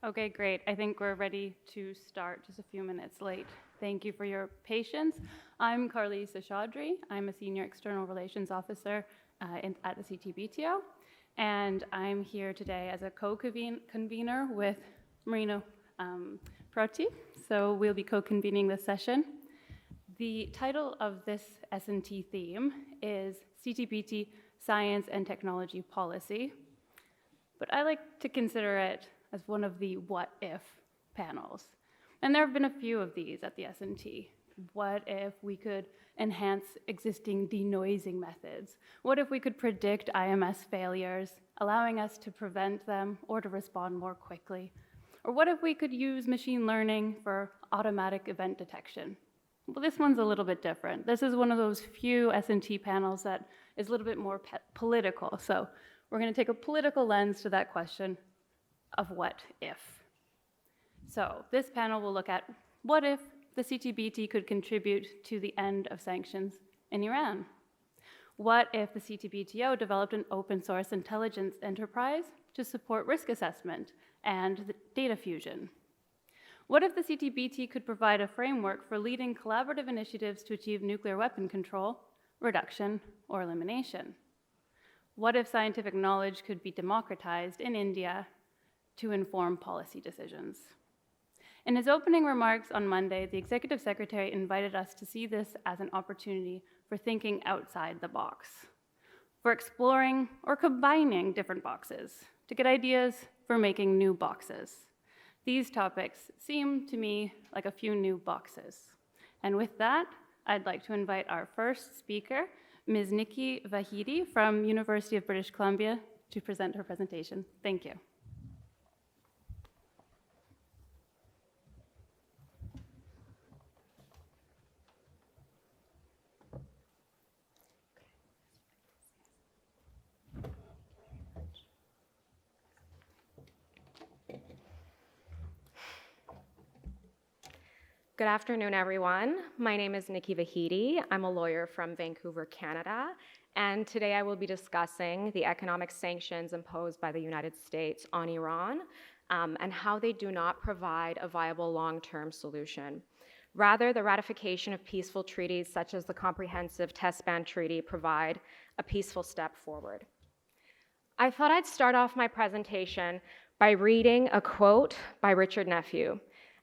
Okay, great. I think we're ready to start just a few minutes late. Thank you for your patience. I'm Carlisa Chaudhry. I'm a Senior External Relations Officer at the CTBTO, and I'm here today as a co-convener with Marino Proti, so we'll be co-convening this session. The title of this SnT theme is CTBT Science and Technology Policy, but I like to consider it as one of the what-if panels. And there have been a few of these at the SnT. What if we could enhance existing denoising methods? What if we could predict IMS failures, allowing us to prevent them or to respond more quickly? Or what if we could use machine learning for automatic event detection? Well, this one's a little bit different. This is one of those few SnT panels that is a little bit more political. So we're going to take a political lens to that question of what if. So this panel will look at what if the CTBT could contribute to the end of sanctions in Iran? What if the CTBTO developed an open source intelligence enterprise to support risk assessment and data fusion? What if the CTBT could provide a framework for leading collaborative initiatives to achieve nuclear weapon control, reduction, or elimination? What if scientific knowledge could be democratized in India to inform policy decisions? In his opening remarks on Monday, the Executive Secretary invited us to see this as an opportunity for thinking outside the box, for exploring or combining different boxes, to get ideas for making new boxes. These topics seem to me like a few new boxes. And with that, I'd like to invite our first speaker, Ms. Niki Vaahedi from University of British Columbia, to present her presentation. Thank you. Good afternoon, everyone. My name is Niki Vaahedi. I'm a lawyer from Vancouver, Canada, and today I will be discussing the economic sanctions imposed by the United States on Iran and how they do not provide a viable long-term solution. Rather, the ratification of peaceful treaties such as the Comprehensive Test Ban Treaty provide a peaceful step forward. I thought I'd start off my presentation by reading a quote by Richard Nephew,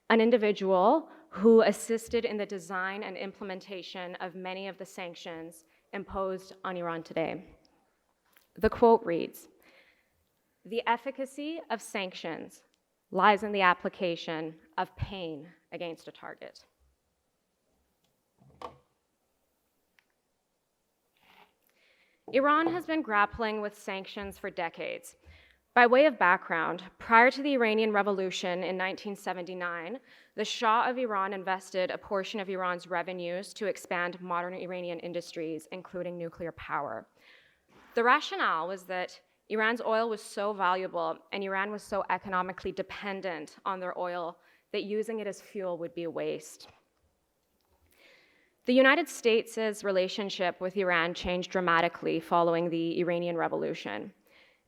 an individual who assisted in the design and implementation of many of the sanctions imposed on Iran today. The quote reads, "The efficacy of sanctions lies in the application of pain against a target." Iran has been grappling with sanctions for decades. By way of background, prior to the Iranian Revolution in 1979, the Shah of Iran invested a portion of Iran's revenues to expand modern Iranian industries, including nuclear power. The rationale was that Iran's oil was so valuable and Iran was so economically dependent on their oil that using it as fuel would be a waste. The United States' relationship with Iran changed dramatically following the Iranian Revolution.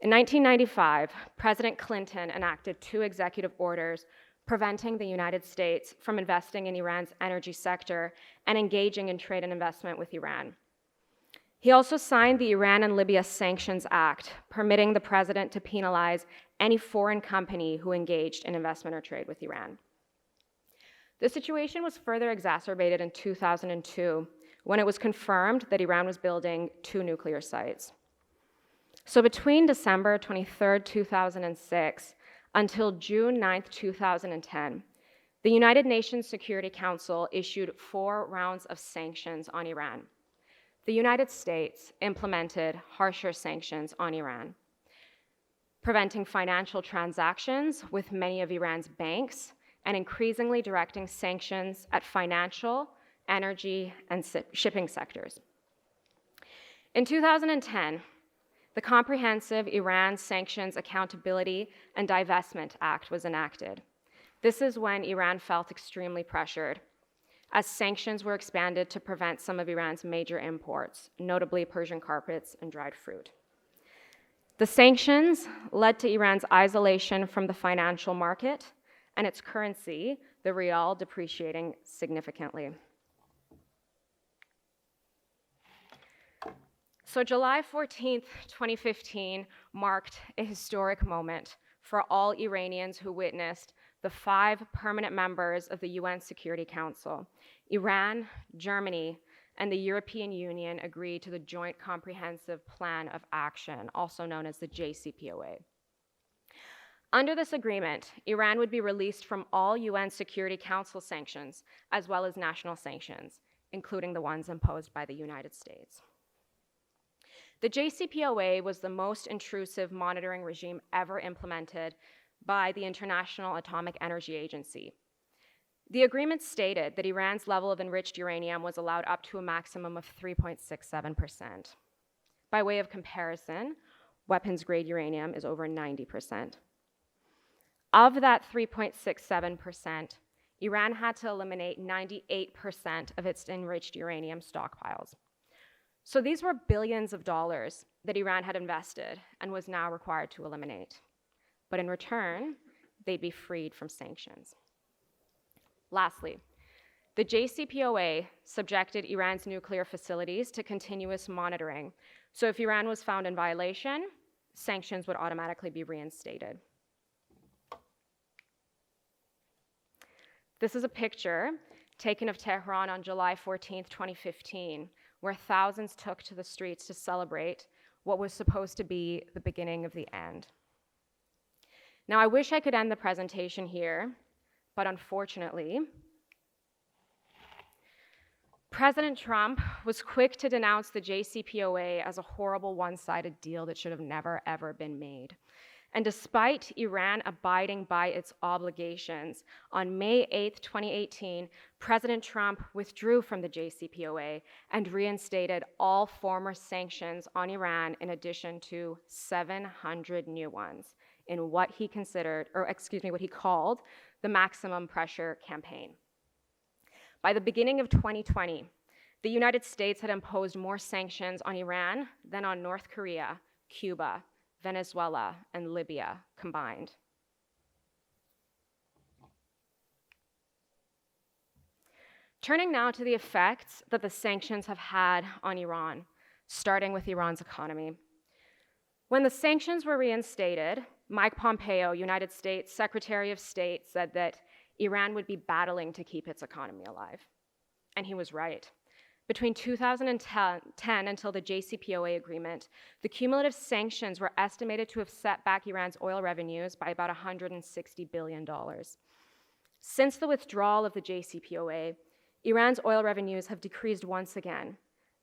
In 1995, President Clinton enacted 2 executive orders preventing the United States from investing in Iran's energy sector and engaging in trade and investment with Iran. He also signed the Iran and Libya Sanctions Act, permitting the president to penalize any foreign company who engaged in investment or trade with Iran. The situation was further exacerbated in 2002 when it was confirmed that Iran was building 2 nuclear sites. So between December 23, 2006 until June 9, 2010, the United Nations Security Council issued 4 rounds of sanctions on Iran. The United States implemented harsher sanctions on Iran, preventing financial transactions with many of Iran's banks and increasingly directing sanctions at financial, energy, and shipping sectors. In 2010, the Comprehensive Iran Sanctions Accountability and Divestment Act was enacted. This is when Iran felt extremely pressured, as sanctions were expanded to prevent some of Iran's major imports, notably Persian carpets and dried fruit. The sanctions led to Iran's isolation from the financial market and its currency, the rial, depreciating significantly. So July 14th, 2015 marked a historic moment for all Iranians who witnessed the 5 permanent members of the UN Security Council, Iran, Germany, and the European Union agreed to the Joint Comprehensive Plan of Action, also known as the JCPOA. Under this agreement, Iran would be released from all UN Security Council sanctions, as well as national sanctions, including the ones imposed by the United States. The JCPOA was the most intrusive monitoring regime ever implemented by the International Atomic Energy Agency. The agreement stated that Iran's level of enriched uranium was allowed up to a maximum of 3.67%. By way of comparison, weapons-grade uranium is over 90%. Of that 3.67%, Iran had to eliminate 98% of its enriched uranium stockpiles. So these were billions of dollars that Iran had invested and was now required to eliminate. But in return, they'd be freed from sanctions. Lastly, the JCPOA subjected Iran's nuclear facilities to continuous monitoring. So if Iran was found in violation, sanctions would automatically be reinstated. This is a picture taken of Tehran on July 14th, 2015, where thousands took to the streets to celebrate what was supposed to be the beginning of the end. Now, I wish I could end the presentation here, but unfortunately, President Trump was quick to denounce the JCPOA as a horrible one-sided deal that should have never, ever been made. And despite Iran abiding by its obligations, on May 8th, 2018, President Trump withdrew from the JCPOA and reinstated all former sanctions on Iran in addition to 700 new ones in what he called the maximum pressure campaign. By the beginning of 2020, the United States had imposed more sanctions on Iran than on North Korea, Cuba, Venezuela, and Libya combined. Turning now to the effects that the sanctions have had on Iran, starting with Iran's economy. When the sanctions were reinstated, Mike Pompeo, United States Secretary of State, said that Iran would be battling to keep its economy alive. And he was right. Between 2010 until the JCPOA agreement, the cumulative sanctions were estimated to have set back Iran's oil revenues by about $160 billion. Since the withdrawal of the JCPOA, Iran's oil revenues have decreased once again.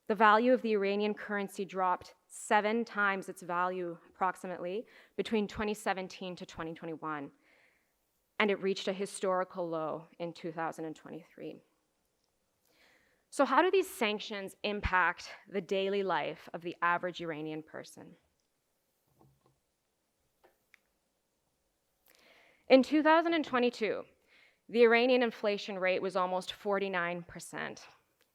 The value of the Iranian currency dropped 7 times its value, approximately, between 2017 to 2021, and it reached a historical low in 2023. So how do these sanctions impact the daily life of the average Iranian person? In 2022, the Iranian inflation rate was almost 49%.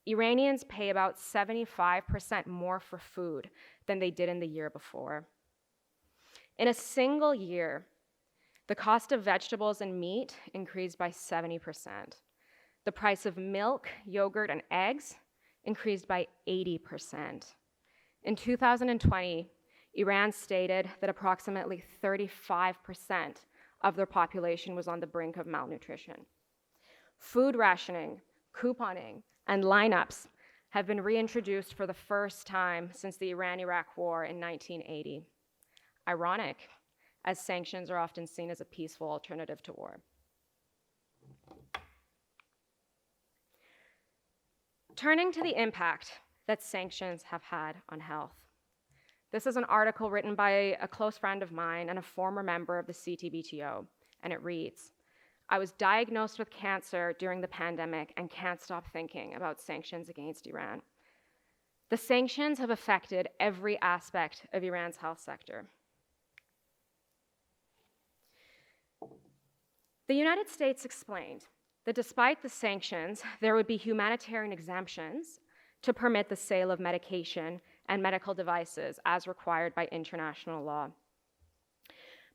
Iranians pay about 75% more for food than they did in the year before. In a single year, the cost of vegetables and meat increased by 70%. The price of milk, yogurt, and eggs increased by 80%. In 2020, Iran stated that approximately 35% of their population was on the brink of malnutrition. Food rationing, couponing, and lineups have been reintroduced for the first time since the Iran-Iraq War in 1980. Ironic, as sanctions are often seen as a peaceful alternative to war. Turning to the impact that sanctions have had on health. This is an article written by a close friend of mine and a former member of the CTBTO, and it reads, "I was diagnosed with cancer during the pandemic and can't stop thinking about sanctions against Iran. The sanctions have affected every aspect of Iran's health sector." The United States explained that despite the sanctions, there would be humanitarian exemptions to permit the sale of medication and medical devices as required by international law.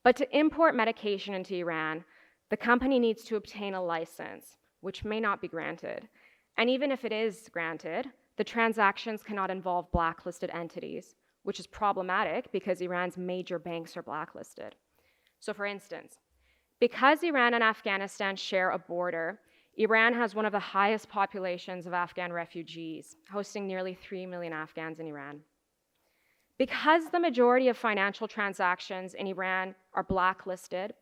But to import medication into Iran, the company needs to obtain a license, which may not be granted. And even if it is granted, the transactions cannot involve blacklisted entities, which is problematic because Iran's major banks are blacklisted. So for instance, because Iran and Afghanistan share a border, Iran has one of the highest populations of Afghan refugees, hosting nearly 3 million Afghans in Iran. Because the majority of financial transactions in Iran are blacklisted,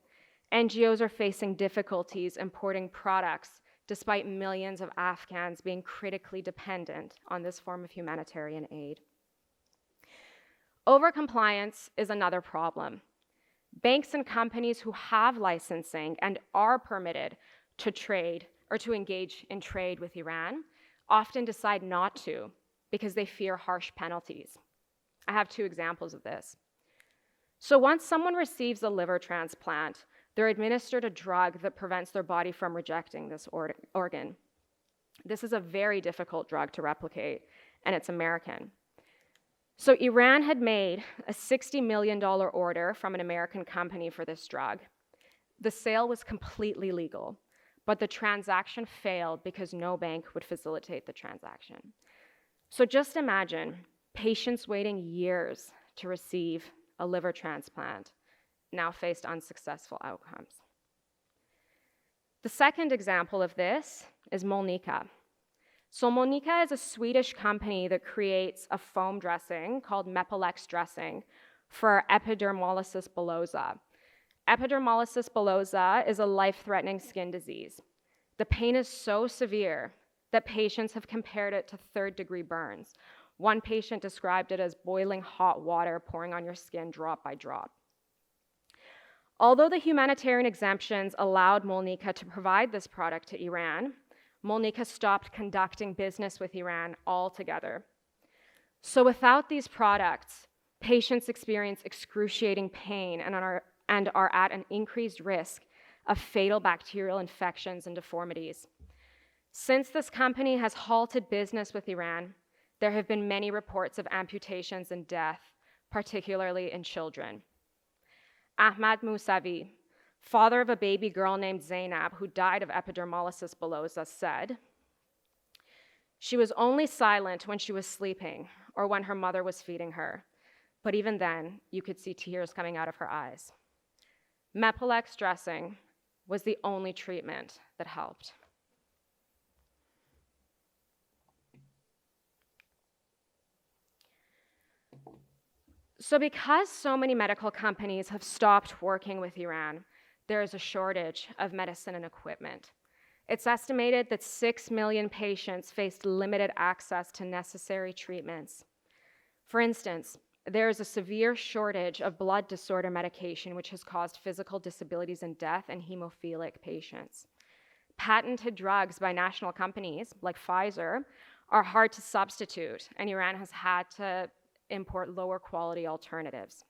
NGOs are facing difficulties importing products despite millions of Afghans being critically dependent on this form of humanitarian aid. Overcompliance is another problem. Banks and companies who have licensing and are permitted to trade or to engage in trade with Iran often decide not to because they fear harsh penalties. I have 2 examples of this. So once someone receives a liver transplant, they're administered a drug that prevents their body from rejecting this organ. This is a very difficult drug to replicate, and it's American. So Iran had made a $60 million order from an American company for this drug. The sale was completely legal, but the transaction failed because no bank would facilitate the transaction. So just imagine patients waiting years to receive a liver transplant now faced unsuccessful outcomes. The second example of this is Molnica. So Molnica is a Swedish company that creates a foam dressing called Mepilex dressing for epidermolysis bullosa. Epidermolysis bullosa is a life-threatening skin disease. The pain is so severe that patients have compared it to third-degree burns. One patient described it as boiling hot water pouring on your skin drop by drop. Although the humanitarian exemptions allowed Molnica to provide this product to Iran, Molnica stopped conducting business with Iran altogether. So without these products, patients experience excruciating pain and are at an increased risk of fatal bacterial infections and deformities. Since this company has halted business with Iran, there have been many reports of amputations and death, particularly in children. Ahmad Mousavi, father of a baby girl named Zainab who died of epidermolysis bullosa, said, "She was only silent when she was sleeping or when her mother was feeding her, but even then, you could see tears coming out of her eyes. Mepilex dressing was the only treatment that helped." So because so many medical companies have stopped working with Iran, there is a shortage of medicine and equipment. It's estimated that 6 million patients faced limited access to necessary treatments. For instance, there is a severe shortage of blood disorder medication, which has caused physical disabilities and death in hemophilic patients. Patented drugs by national companies, like Pfizer, are hard to substitute, and Iran has had to import lower quality alternatives.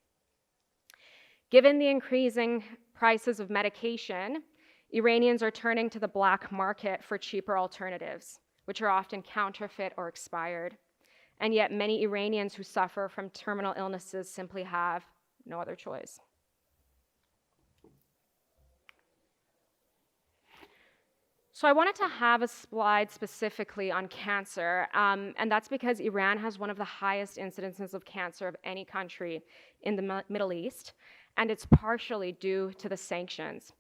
Given the increasing prices of medication, Iranians are turning to the black market for cheaper alternatives, which are often counterfeit or expired. And yet many Iranians who suffer from terminal illnesses simply have no other choice. So I wanted to have a slide specifically on cancer, and that's because Iran has one of the highest incidences of cancer of any country in the Middle East, and it's partially due to the sanctions.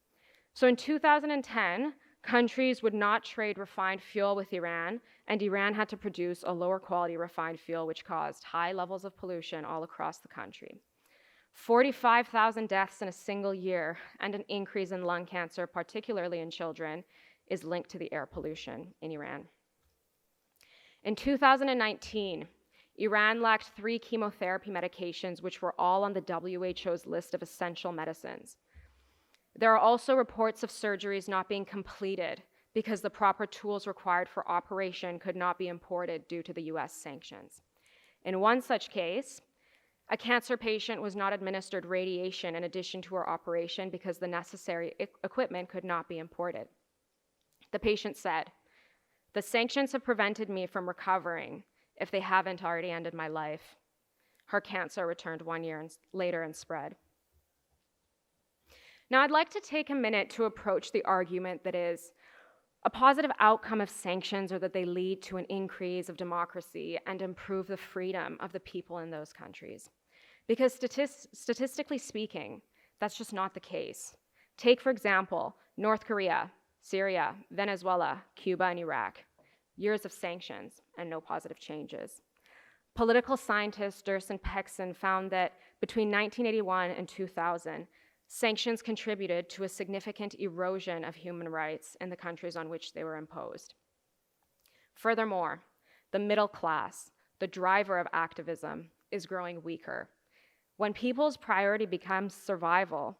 So in 2010, countries would not trade refined fuel with Iran, and Iran had to produce a lower quality refined fuel, which caused high levels of pollution all across the country. 45,000 deaths in a single year, and an increase in lung cancer, particularly in children, is linked to the air pollution in Iran. In 2019, Iran lacked 3 chemotherapy medications, which were all on the WHO's list of essential medicines. There are also reports of surgeries not being completed because the proper tools required for operation could not be imported due to the US sanctions. In one such case, a cancer patient was not administered radiation in addition to her operation because the necessary equipment could not be imported. The patient said, "The sanctions have prevented me from recovering if they haven't already ended my life. Her cancer returned 1 year later and spread. Now, I'd like to take a minute to approach the argument that is a positive outcome of sanctions or that they lead to an increase of democracy and improve the freedom of the people in those countries. Because statistically speaking, that's just not the case. Take, for example, North Korea, Syria, Venezuela, Cuba, and Iraq. Years of sanctions and no positive changes. Political scientist Dursun Pekson found that between 1981 and 2000, sanctions contributed to a significant erosion of human rights in the countries on which they were imposed. Furthermore, the middle class, the driver of activism, is growing weaker. When people's priority becomes survival,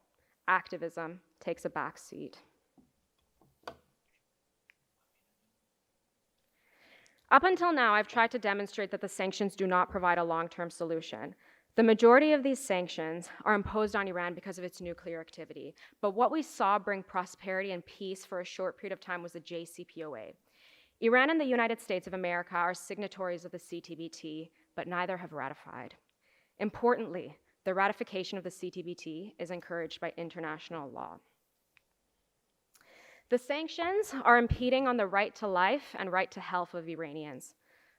activism takes a back seat. Up until now, I've tried to demonstrate that the sanctions do not provide a long-term solution. The majority of these sanctions are imposed on Iran because of its nuclear activity. But what we saw bring prosperity and peace for a short period of time was the JCPOA. Iran and the United States of America are signatories of the CTBT, but neither have ratified. Importantly, the ratification of the CTBT is encouraged by international law. The sanctions are impeding on the right to life and right to health of Iranians.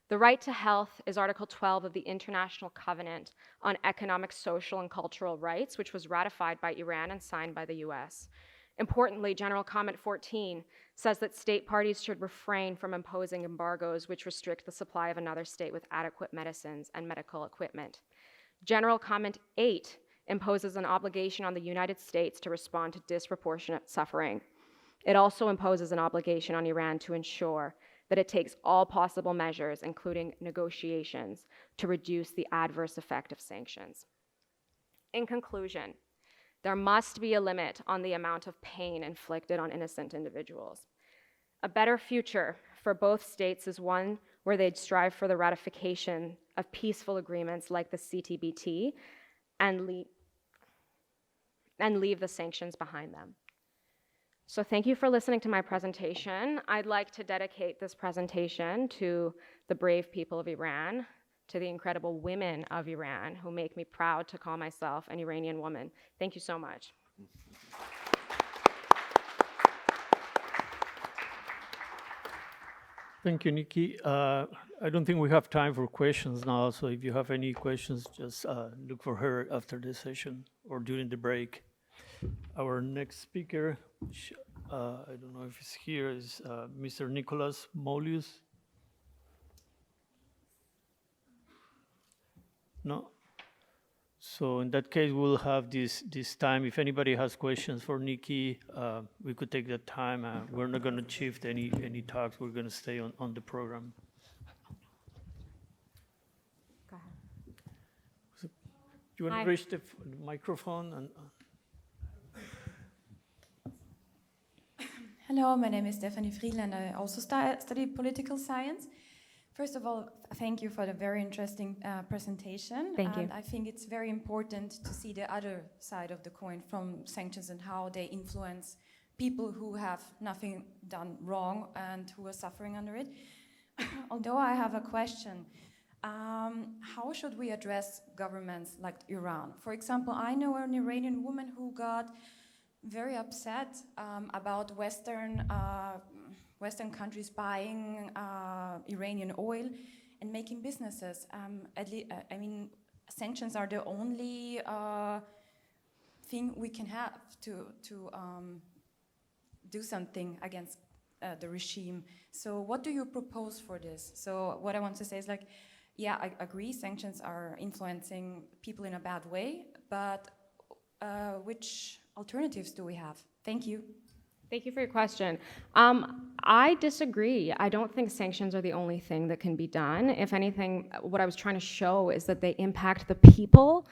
The right to health is Article 12 of the International Covenant on Economic, Social, and Cultural Rights, which was ratified by Iran and signed by the US. Importantly, General Comment 14 says that state parties should refrain from imposing embargoes which restrict the supply of another state with adequate medicines and medical equipment. General Comment 8 imposes an obligation on the United States to respond to disproportionate suffering. It also imposes an obligation on Iran to ensure that it takes all possible measures, including negotiations, to reduce the adverse effect of sanctions. In conclusion, there must be a limit on the amount of pain inflicted on innocent individuals. A better future for both states is one where they'd strive for the ratification of peaceful agreements like the CTBT and leave the sanctions behind them. So thank you for listening to my presentation. I'd like to dedicate this presentation to the brave people of Iran, to the incredible women of Iran who make me proud to call myself an Iranian woman. Thank you so much. Thank you, Niki. I don't think we have time for questions now, so if you have any questions, just look for her after the session or during the break. Our next speaker, I don't know if he's here, is Mr. Nicholas Moulios. No? So in that case, we'll have this time. If anybody has questions for Niki, we could take that time. We're not going to shift any talks. We're going to stay on the program. Go ahead. So, do you want to reach the microphone? And, Hello, my name is Stephanie Friedl and I also study political science. First of all, thank you for the very interesting presentation. Thank you. And I think it's very important to see the other side of the coin from sanctions and how they influence people who have nothing done wrong and who are suffering under it. Although I have a question, how should we address governments like Iran? For example, I know an Iranian woman who got very upset about Western countries buying Iranian oil and making businesses. I mean, sanctions are the only thing we can have to do something against the regime. So what do you propose for this? So what I want to say is like, yeah, I agree, sanctions are influencing people in a bad way, but which alternatives do we have? Thank you. Thank you for your question. I disagree. I don't think sanctions are the only thing that can be done. If anything, what I was trying to show is that they impact the people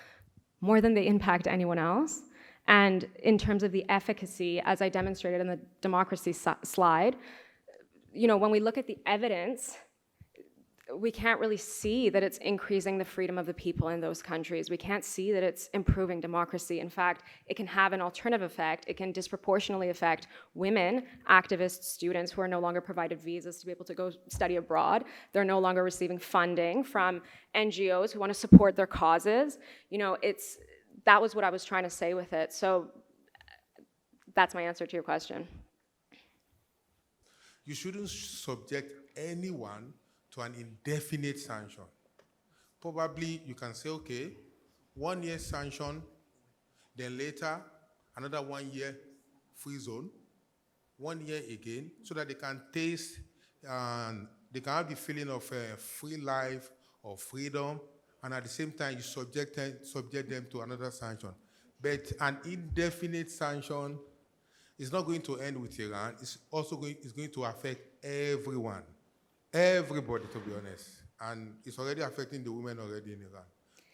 more than they impact anyone else. And in terms of the efficacy, as I demonstrated in the democracy slide, you know, when we look at the evidence, we can't really see that it's increasing the freedom of the people in those countries. We can't see that it's improving democracy. In fact, it can have an alternative effect. It can disproportionately affect women, activists, students who are no longer provided visas to be able to go study abroad. They're no longer receiving funding from NGOs who want to support their causes. You know, that was what I was trying to say with it. So that's my answer to your question. You shouldn't subject anyone to an indefinite sanction. Probably you can say, okay, 1 year sanction, then later another 1 year free zone, 1 year again, so that they can taste and they can have the feeling of free life or freedom, and at the same time you subject them to another sanction. But an indefinite sanction is not going to end with Iran. It's also going to affect everyone. Everybody, to be honest. And it's already affecting the women already in Iran.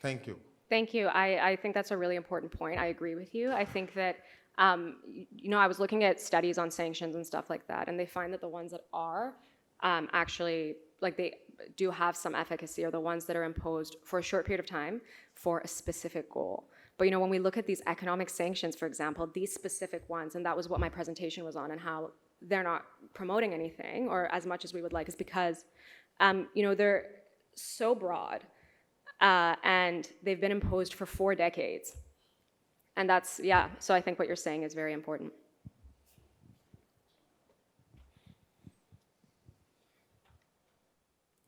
Thank you. Thank you. I think that's a really important point. I agree with you. I think that, you know, I was looking at studies on sanctions and stuff like that, and they find that the ones that are actually, like they do have some efficacy are the ones that are imposed for a short period of time for a specific goal. But, you know, when we look at these economic sanctions, for example, these specific ones, and that was what my presentation was on, and how they're not promoting anything or as much as we would like, is because, you know, they're so broad and they've been imposed for 4 decades. And that's, yeah, so I think what you're saying is very important.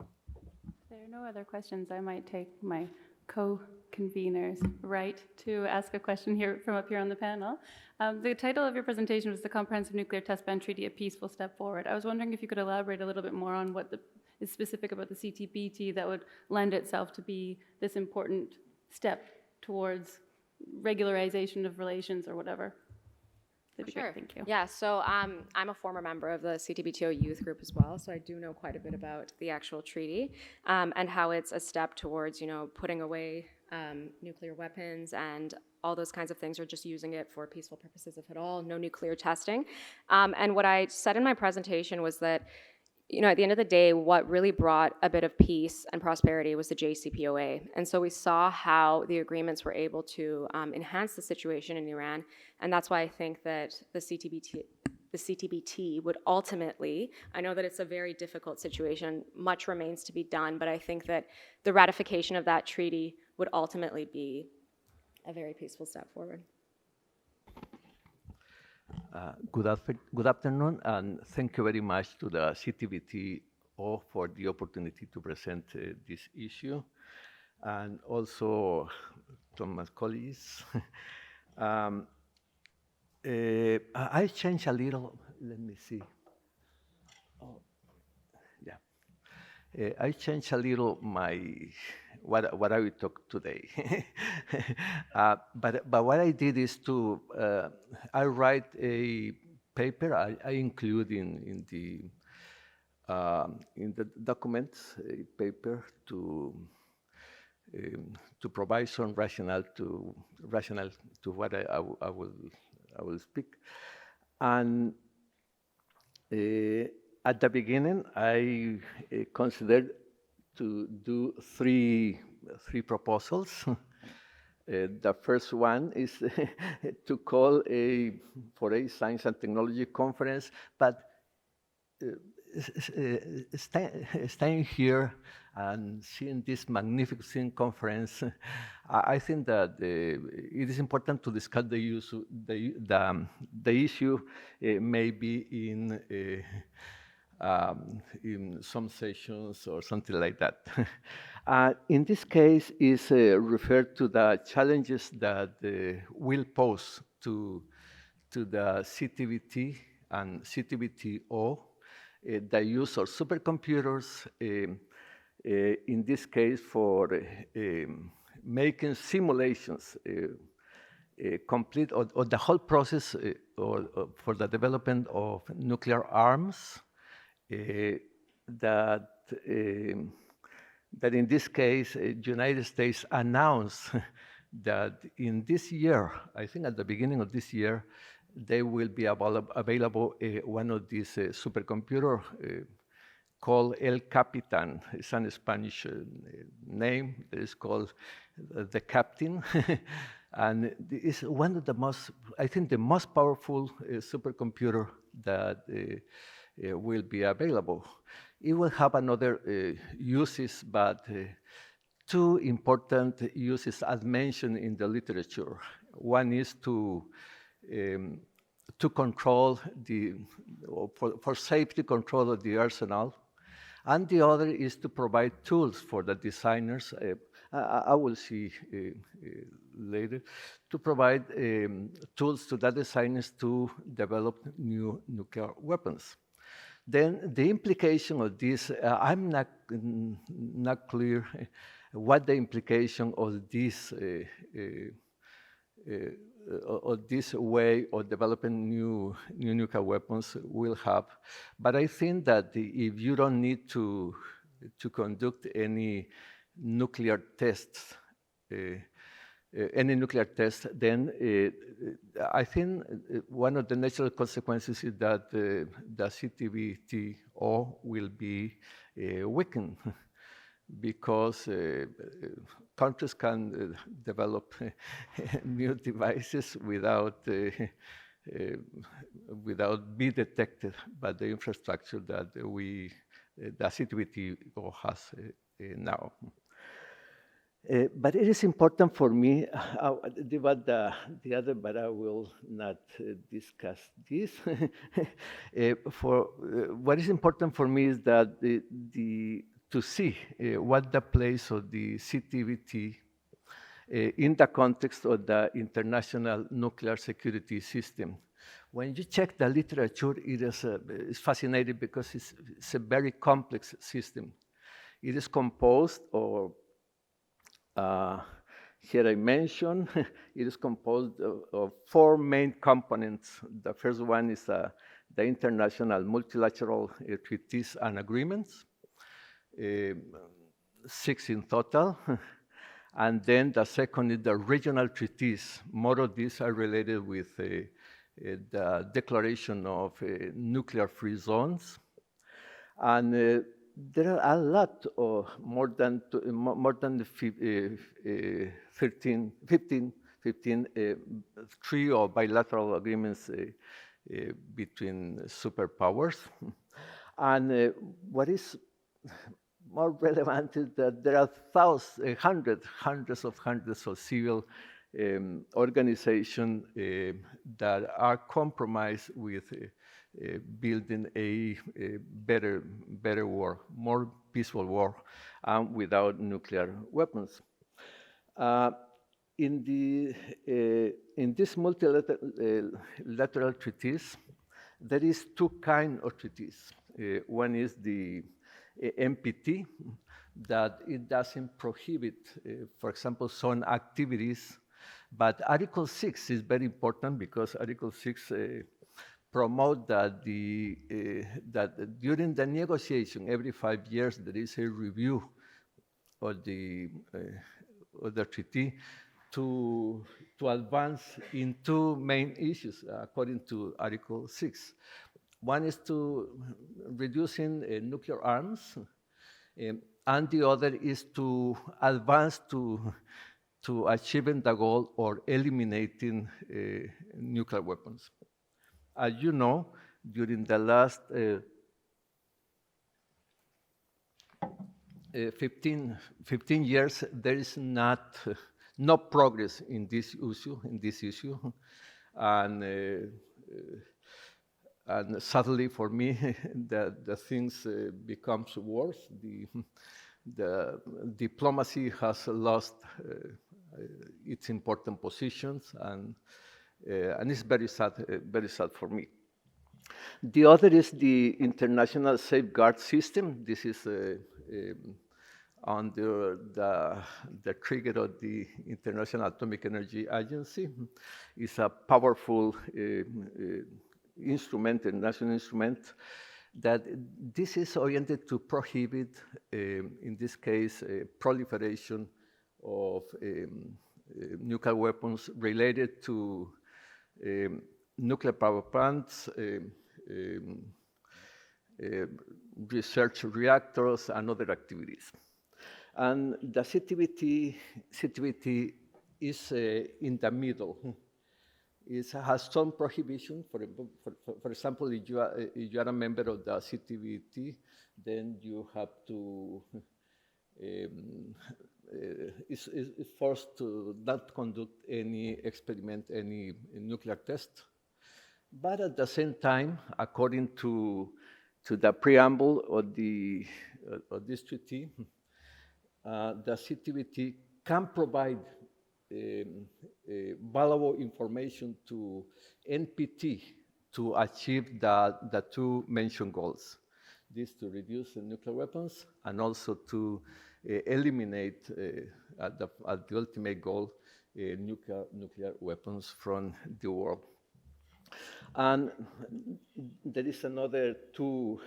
If there are no other questions, I might take my co-convener's right to ask a question here from up here on the panel. The title of your presentation was The Comprehensive Nuclear Test Ban Treaty, a Peaceful Step Forward. I was wondering if you could elaborate a little bit more on what is specific about the CTBT that would lend itself to be this important step towards regularization of relations or whatever. That'd be Sure. great. Thank you. Yeah, so I'm a former member of the CTBTO youth group as well, so I do know quite a bit about the actual treaty and how it's a step towards, you know, putting away nuclear weapons and all those kinds of things, or just using it for peaceful purposes, if at all, no nuclear testing. And what I said in my presentation was that, you know, at the end of the day, what really brought a bit of peace and prosperity was the JCPOA. And so we saw how the agreements were able to enhance the situation in Iran. And that's why I think that the CTBT would ultimately, I know that it's a very difficult situation, much remains to be done, but I think that the ratification of that treaty would ultimately be a very peaceful step forward. Good afternoon, and thank you very much to the CTBTO for the opportunity to present this issue, and also to my colleagues. I changed a little, let me see. Oh, yeah. I changed a little what I will talk today. But what I did is I write a paper. I include in the documents a paper to provide some rationale to what I will speak. And at the beginning, I considered to do three proposals. The first one is to call for a science and technology conference, but staying here and seeing this magnificent conference, I think that it is important to discuss the issue maybe in some sessions or something like that. In this case, is referred to the challenges that will pose to the CTBT and CTBTO, the use of supercomputers, in this case for making simulations complete, or the whole process or for the development of nuclear arms, that in this case, the United States announced that in this year, I think at the beginning of this year, they will be available one of these supercomputer called El Capitan. It's a Spanish name. It is called the Captain. And it's one of the most, I think, the most powerful supercomputer that will be available. It will have another uses, but two important uses as mentioned in the literature. One is to control for safety control of the arsenal, and the other is to provide tools for the designers. I will see later, to provide tools to the designers to develop new nuclear weapons. Then the implication of this, I'm not clear what the implication of this way of developing new nuclear weapons will have. But I think that if you don't need to conduct any nuclear tests, then I think one of the natural consequences is that the CTBTO will be weakened, because countries can develop new devices without be detected by the infrastructure that the CTBTO has now. But it is important for me, about the other, but I will not discuss this. What is important for me is that to see what the place of the CTBT in the context of the international nuclear security system. When you check the literature, it's fascinating because it's a very complex system. It is composed of, here I mention, it is composed of four main components. The first one is the international multilateral treaties and agreements, 6 in total. And then the second is the regional treaties. More of these are related with the declaration of nuclear-free zones. And there are a lot of more than 15 3 or bilateral agreements between superpowers. And what is more relevant is that there are hundreds of civil organizations that are compromised with building a better war, more peaceful war, without nuclear weapons. In these multilateral treaties, there is two kinds of treaties. One is the NPT, that it doesn't prohibit, for example, some activities. But Article 6 is very important because Article 6 promotes that during the negotiation, every 5 years, there is a review of the treaty to advance in two main issues, according to Article 6. One is to reducing nuclear arms, and the other is to advance to achieving the goal or eliminating nuclear weapons. As you know, during the last 15 years, there is no progress in this issue, and sadly for me, the things becomes worse. The diplomacy has lost its important positions, and it's very sad for me. The other is the international safeguard system. This is under the trigger of the International Atomic Energy Agency. It's a powerful instrument, a national instrument, that this is oriented to prohibit, in this case, proliferation of nuclear weapons related to nuclear power plants, research reactors, and other activities. And the CTBT is in the middle. It has some prohibition. For example, if you are a member of the CTBT, then you have to, is forced to not conduct any experiment, any nuclear test. But at the same time, according to the preamble of this treaty, the CTBT can provide valuable information to NPT to achieve the two mentioned goals. This to reduce nuclear weapons and also to eliminate at the ultimate goal nuclear weapons from the world. And there is another two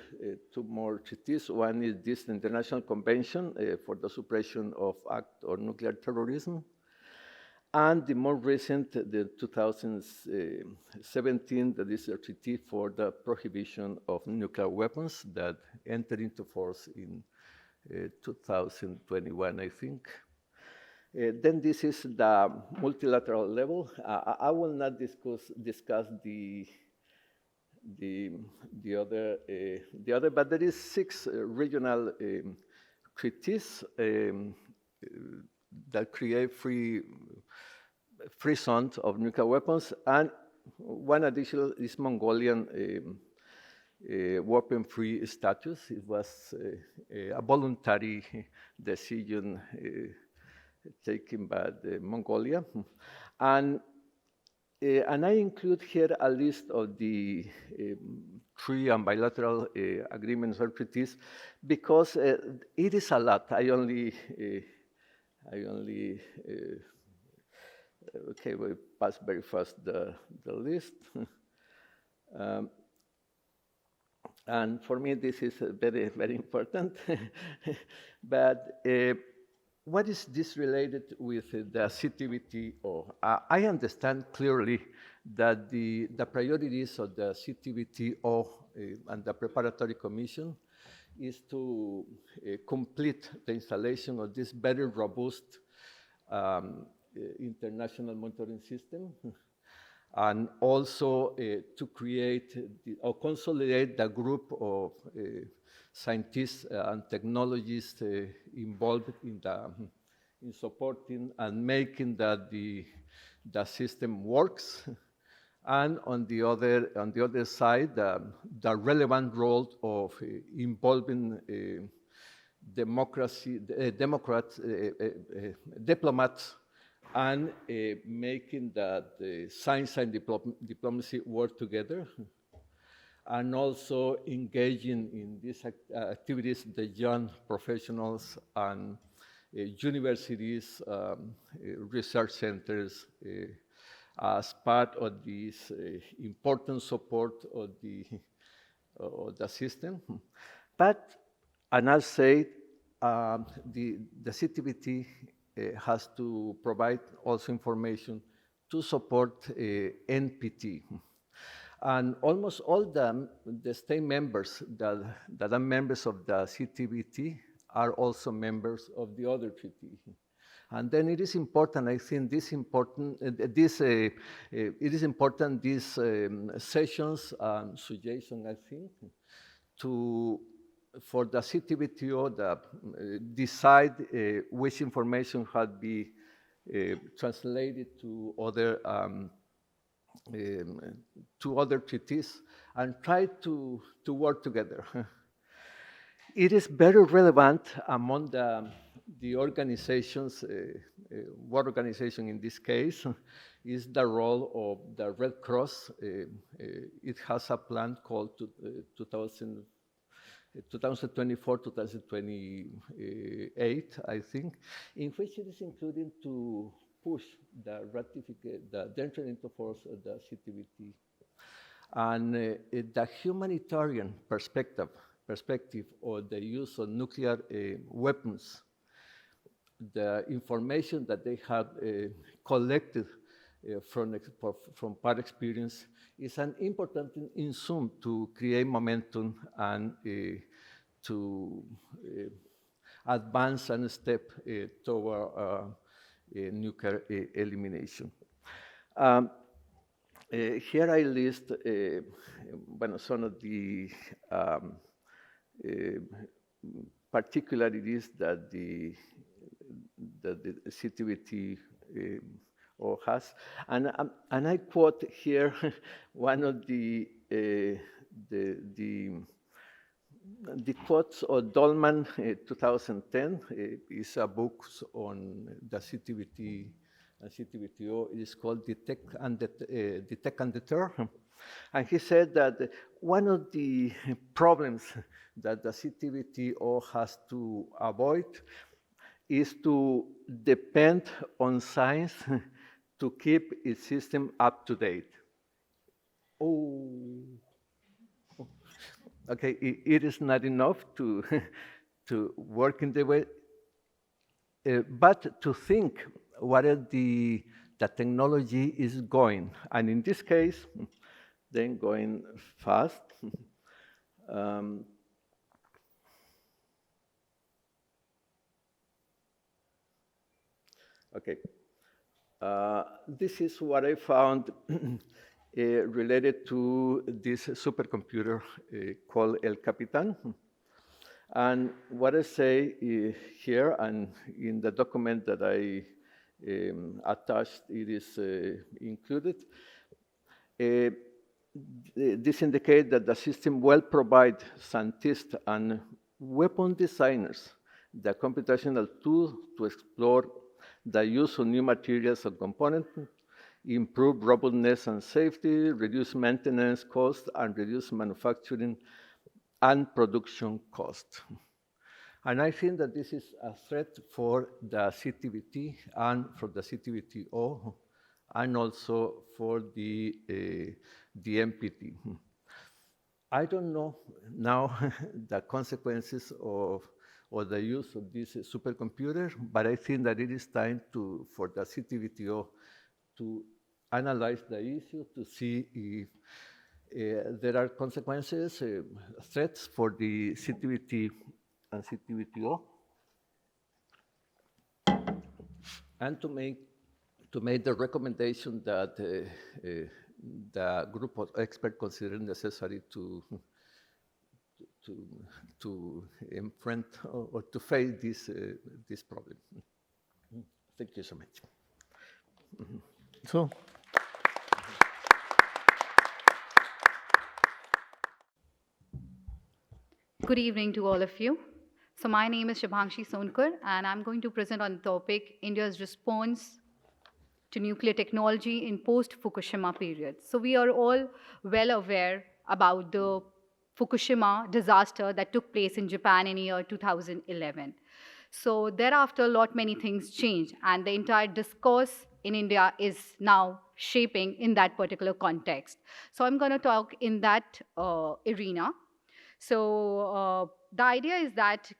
more treaties. One is this International Convention for the Suppression of Act or Nuclear Terrorism. And the more recent, the 2017, that is a treaty for the prohibition of nuclear weapons that entered into force in 2021, I think. Then this is the multilateral level. I will not discuss the other, but there is 6 regional treaties that create free zones of nuclear weapons, and one additional is Mongolian weapon-free status. It was a voluntary decision taken by Mongolia. And I include here a list of the treaty and bilateral agreements or treaties because it is a lot. I only okay, we pass very fast the list. And for me, this is very, very important. But what is this related with the CTBTO? I understand clearly that the priorities of the CTBTO and the Preparatory Commission is to complete the installation of this very robust international monitoring system, and also to create or consolidate the group of scientists and technologists involved in supporting and making that the system works. And on the other side, the relevant role of involving diplomats and making that science and diplomacy work together, and also engaging in these activities the young professionals and universities, research centers, as part of this important support of the system. But, and I'll say, the CTBT has to provide also information to support NPT. And almost all the state members that are members of the CTBT are also members of the other treaty. And then it is important, I think, these sessions and suggestions, I think, for the CTBTO decide which information had be translated to other treaties and try to work together. It is very relevant among the organizations, world organization in this case, is the role of the Red Cross. It has a plan called 2024-2028, I think, in which it is including to push the entry into force of the CTBT. And the humanitarian perspective of the use of nuclear weapons, the information that they have collected from past experience, is an important instrument to create momentum and to advance and step toward nuclear elimination. Here I list some of the particularities that the CTBT has, and I quote here one of the quotes of Dolman, 2010, is a book on the CTBT and CTBTO. It is called Detect and Deter. And he said that one of the problems that the CTBTO has to avoid is to depend on science to keep its system up to date. Oh. Okay, it is not enough to, to work in the way, but to think where the technology is going. And in this case, then going fast. Okay, this is what I found related to this supercomputer called El Capitan. And what I say here, and in the document that I attached, it is included. This indicates that the system will provide scientists and weapon designers the computational tools to explore the use of new materials and components, improve robustness and safety, reduce maintenance costs, and reduce manufacturing and production costs. And I think that this is a threat for the CTBT and for the CTBTO, and also for the MPT. I don't know now the consequences of the use of this supercomputer, but I think that it is time for the CTBTO to analyze the issue to see if there are consequences, threats for the CTBT and CTBTO, and to make the recommendation that the group of experts consider necessary to enfront or to face this problem. Thank you so much. So. Good evening to all of you. So my name is Shubhankshi Sonker, and I'm going to present on the topic India's response to nuclear technology in post-Fukushima period. So we are all well aware about the Fukushima disaster that took place in Japan in year 2011. So thereafter, many things changed, and the entire discourse in India is now shaping in that particular context. So I'm going to talk in that arena. So the idea is that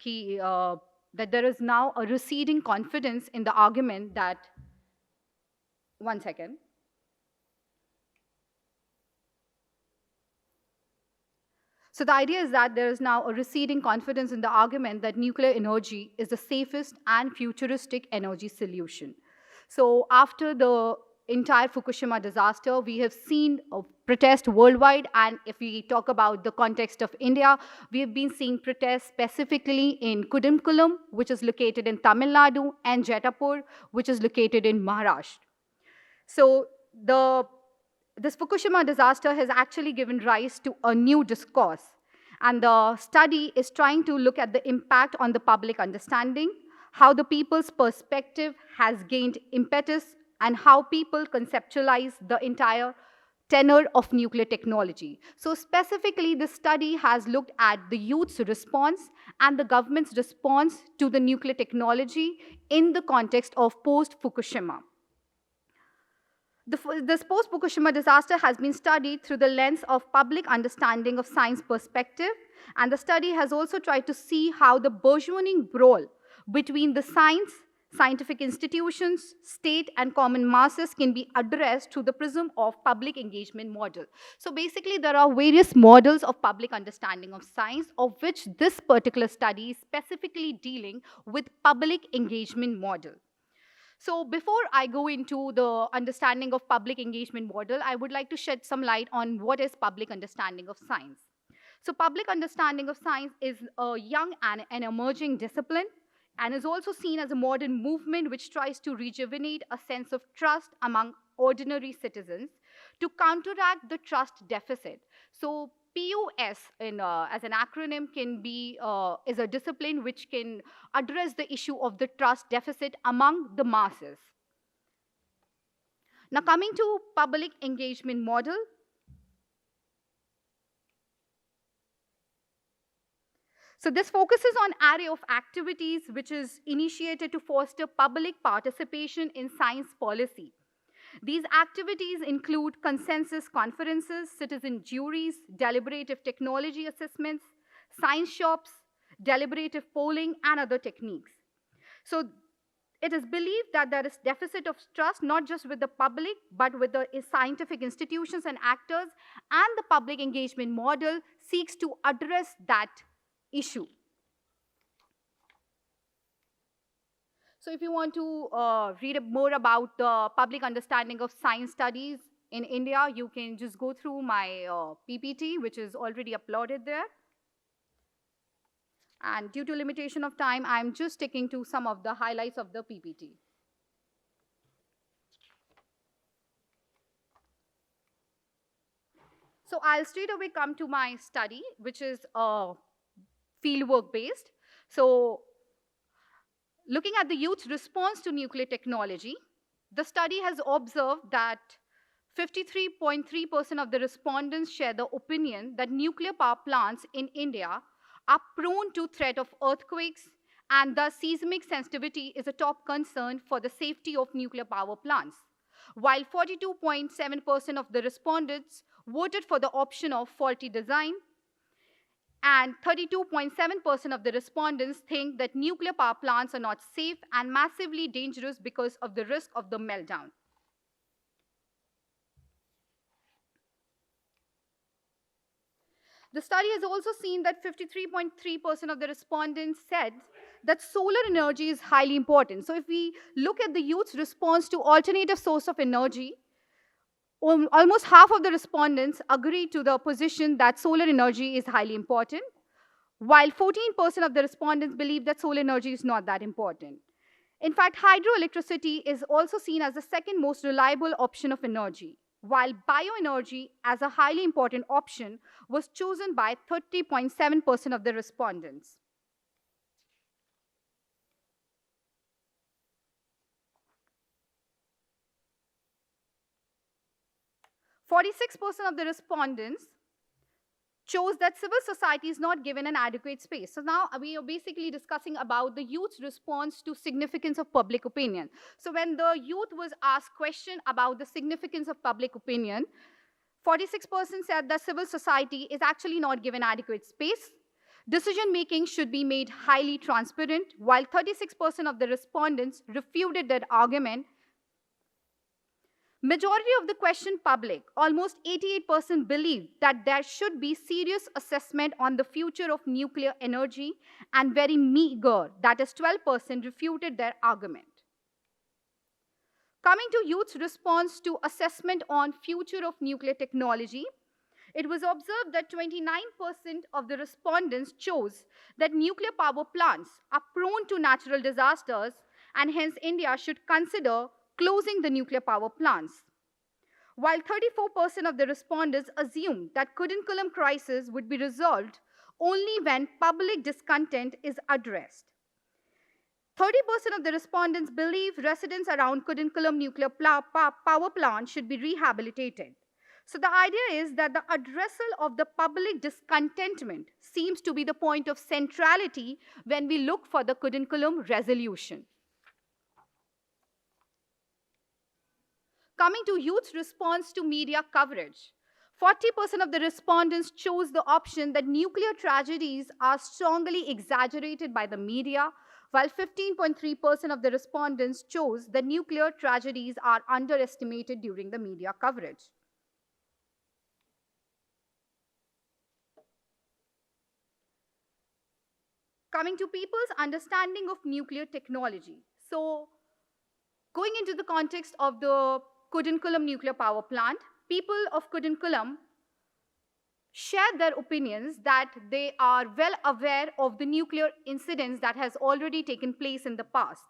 that there is now a receding confidence in the argument that, one second. So the idea is that there is now a receding confidence in the argument that nuclear energy is the safest and futuristic energy solution. So after the entire Fukushima disaster, we have seen a protest worldwide, and if we talk about the context of India, we have been seeing protests specifically in Kudamkulam, which is located in Tamil Nadu, and Jetapur, which is located in Maharashtra. So this Fukushima disaster has actually given rise to a new discourse, and the study is trying to look at the impact on the public understanding, how the people's perspective has gained impetus, and how people conceptualize the entire tenor of nuclear technology. So specifically, the study has looked at the youth's response and the government's response to the nuclear technology in the context of post-Fukushima. This post-Fukushima disaster has been studied through the lens of public understanding of science perspective, and the study has also tried to see how the burgeoning brawl between the science, scientific institutions, state, and common masses can be addressed through the prism of public engagement model. So basically, there are various models of public understanding of science, of which this particular study is specifically dealing with public engagement model. So before I go into the understanding of public engagement model, I would like to shed some light on what is public understanding of science. So public understanding of science is a young and an emerging discipline, and is also seen as a modern movement which tries to rejuvenate a sense of trust among ordinary citizens to counteract the trust deficit. So POS, as an acronym, is a discipline which can address the issue of the trust deficit among the masses. Now, coming to public engagement model. So this focuses on an array of activities which is initiated to foster public participation in science policy. These activities include consensus conferences, citizen juries, deliberative technology assessments, science shops, deliberative polling, and other techniques. So it is believed that there is deficit of trust not just with the public, but with the scientific institutions and actors, and the public engagement model seeks to address that issue. So if you want to read more about the public understanding of science studies in India, you can just go through my PPT, which is already uploaded there. And due to limitation of time, I'm just sticking to some of the highlights of the PPT. So I'll straight away come to my study, which is fieldwork based. So looking at the youth's response to nuclear technology, the study has observed that 53.3% of the respondents share the opinion that nuclear power plants in India are prone to threat of earthquakes, and thus seismic sensitivity is a top concern for the safety of nuclear power plants. While 42.7% of the respondents voted for the option of faulty design, and 32.7% of the respondents think that nuclear power plants are not safe and massively dangerous because of the risk of the meltdown. The study has also seen that 53.3% of the respondents said that solar energy is highly important. So if we look at the youth's response to alternative source of energy, almost half of the respondents agree to the position that solar energy is highly important, while 14% of the respondents believe that solar energy is not that important. In fact, hydroelectricity is also seen as the second most reliable option of energy, while bioenergy as a highly important option was chosen by 30.7% of the respondents. (46% of the respondents chose that civil society is not given an adequate space. So now we are basically discussing about the youth's response to significance of public opinion. So when the youth was asked question about the significance of public opinion, 46% said that civil society is actually not given adequate space. Decision making should be made highly transparent, while 36% of the respondents refuted that argument. Majority of the question public, almost 88% believe that there should be serious assessment on the future of nuclear energy, and very meager, that is 12%, refuted their argument. Coming to youth's response to assessment on future of nuclear technology, it was observed that 29% of the respondents chose that nuclear power plants are prone to natural disasters, and hence India should consider closing the nuclear power plants, while 34% of the respondents assumed that Kudankulam crisis would be resolved only when public discontent is addressed. 30% of the respondents believe residents around Kudankulam nuclear power plant should be rehabilitated. So the idea is that the addressal of the public discontentment seems to be the point of centrality when we look for the Kudankulam resolution. Coming to youth's response to media coverage, 40% of the respondents chose the option that nuclear tragedies are strongly exaggerated by the media, while 15.3% of the respondents chose that nuclear tragedies are underestimated during the media coverage. Coming to people's understanding of nuclear technology. So, going into the context of the Kudankulam nuclear power plant, people of Kudankulam shared their opinions that they are well aware of the nuclear incidents that has already taken place in the past.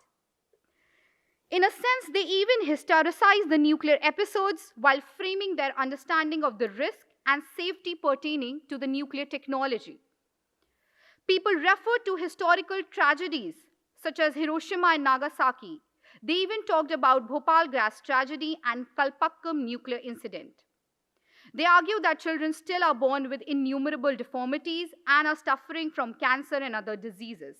In a sense, they even historicize the nuclear episodes while framing their understanding of the risk and safety pertaining to the nuclear technology. People refer to historical tragedies such as Hiroshima and Nagasaki. They even talked about Bhopal gas tragedy and Kalpakkam nuclear incident. They argue that children still are born with innumerable deformities and are suffering from cancer and other diseases.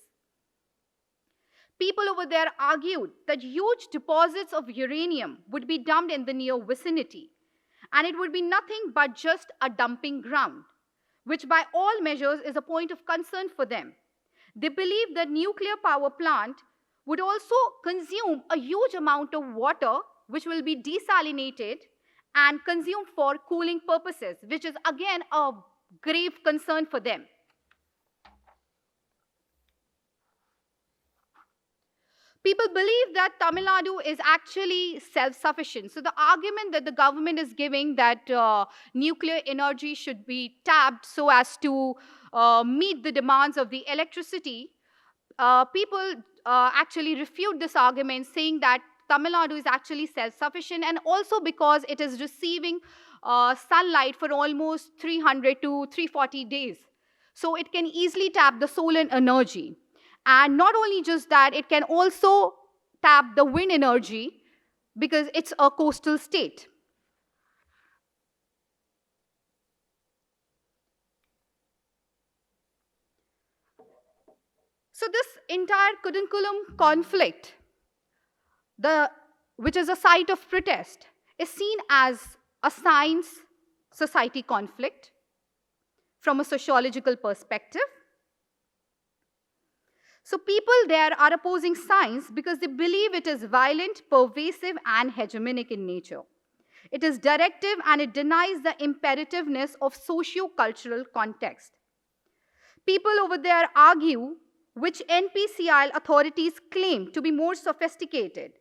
People over there argued that huge deposits of uranium would be dumped in the near vicinity, and it would be nothing but just a dumping ground, which by all measures is a point of concern for them. They believe that nuclear power plant would also consume a huge amount of water, which will be desalinated and consumed for cooling purposes, which is again a grave concern for them. People believe that Tamil Nadu is actually self-sufficient. So the argument that the government is giving that nuclear energy should be tapped so as to meet the demands of the electricity, people actually refute this argument, saying that Tamil Nadu is actually self-sufficient, and also because it is receiving sunlight for almost 300 to 340 days. So it can easily tap the solar energy. And not only just that, it can also tap the wind energy because it's a coastal state. So this entire Kudankulam conflict, which is a site of protest, is seen as a science-society conflict from a sociological perspective. So people there are opposing science because they believe it is violent, pervasive, and hegemonic in nature. It is directive and it denies the imperativeness of socio-cultural context. People over there argue which NPCIL authorities claim to be more sophisticated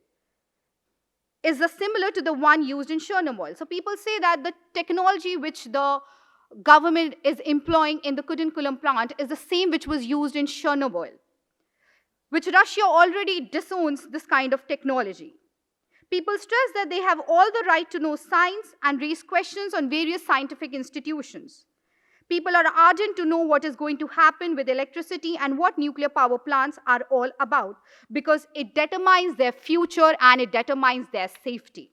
is similar to the one used in Chernobyl. So people say that the technology which the government is employing in the Kudankulam plant is the same which was used in Chernobyl, which Russia already disowns this kind of technology. People stress that they have all the right to know science and raise questions on various scientific institutions. People are ardent to know what is going to happen with electricity and what nuclear power plants are all about, because it determines their future and it determines their safety.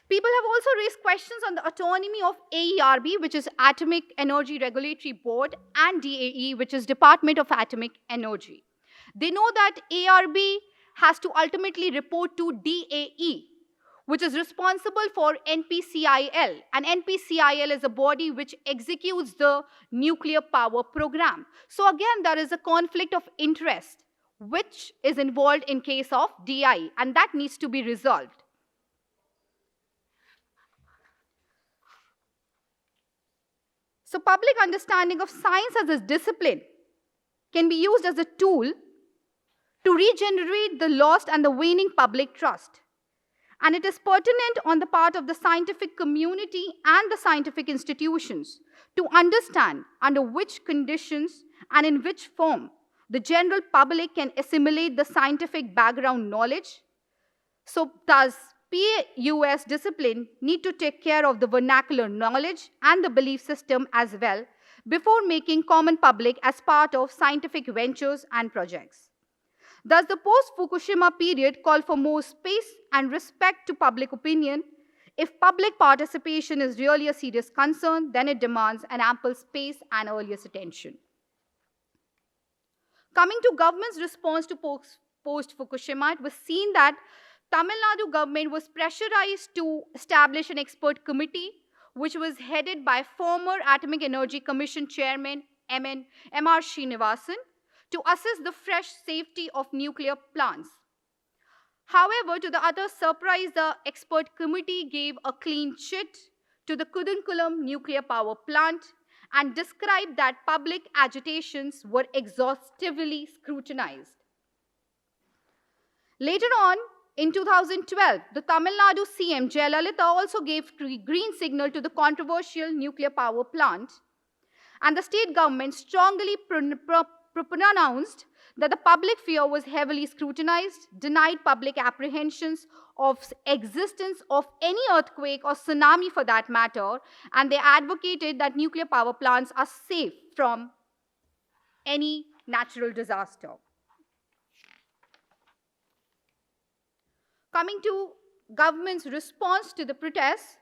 People have also raised questions on the autonomy of AERB, which is Atomic Energy Regulatory Board, and DAE, which is Department of Atomic Energy. They know that AERB has to ultimately report to DAE, which is responsible for NPCIL. And NPCIL is a body which executes the nuclear power program. So again, there is a conflict of interest, which is involved in case of DI, and that needs to be resolved. So public understanding of science as a discipline can be used as a tool to regenerate the lost and the waning public trust. And it is pertinent on the part of the scientific community and the scientific institutions to understand under which conditions and in which form the general public can assimilate the scientific background knowledge. So does PUS discipline need to take care of the vernacular knowledge and the belief system as well before making common public as part of scientific ventures and projects. Thus, the post-Fukushima period called for more space and respect to public opinion. If public participation is really a serious concern, then it demands an ample space and earliest attention. Coming to government's response to post-Fukushima, it was seen that Tamil Nadu government was pressurized to establish an expert committee, which was headed by former Atomic Energy Commission Chairman M.R. Srinivasan, to assess the fresh safety of nuclear plants. However, to the utter surprise, the expert committee gave a clean chit to the Kudankulam nuclear power plant and described that public agitations were exhaustively scrutinized. Later on, in 2012, the Tamil Nadu CM Jayalalitha also gave green signal to the controversial nuclear power plant, and the state government strongly pronounced that the public fear was heavily scrutinized, denied public apprehensions of existence of any earthquake or tsunami for that matter, and they advocated that nuclear power plants are safe from any natural disaster. Coming to government's response to the protests,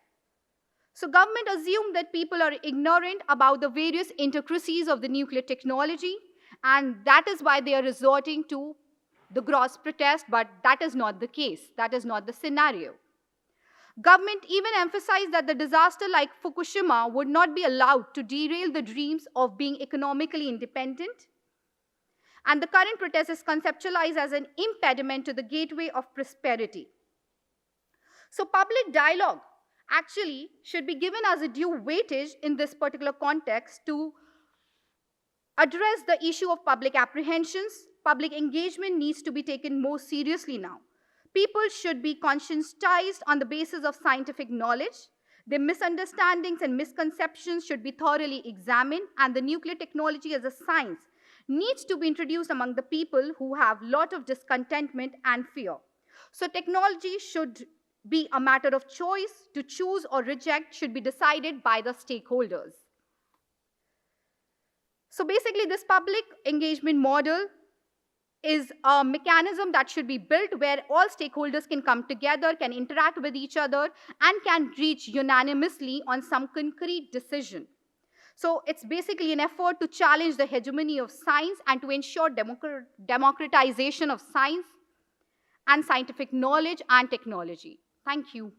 so government assumed that people are ignorant about the various intricacies of the nuclear technology, and that is why they are resorting to the gross protest, but that is not the case. That is not the scenario. Government even emphasized that the disaster like Fukushima would not be allowed to derail the dreams of being economically independent, and the current protest is conceptualized as an impediment to the gateway of prosperity. So public dialogue actually should be given as a due weightage in this particular context to address the issue of public apprehensions. Public engagement needs to be taken more seriously now. People should be conscientized on the basis of scientific knowledge. Their misunderstandings and misconceptions should be thoroughly examined, and the nuclear technology as a science needs to be introduced among the people who have a lot of discontentment and fear. So technology should be a matter of choice. To choose or reject should be decided by the stakeholders. So basically, this public engagement model is a mechanism that should be built where all stakeholders can come together, can interact with each other, and can reach unanimously on some concrete decision. So it's basically an effort to challenge the hegemony of science and to ensure democratization of science and scientific knowledge and technology. Thank you.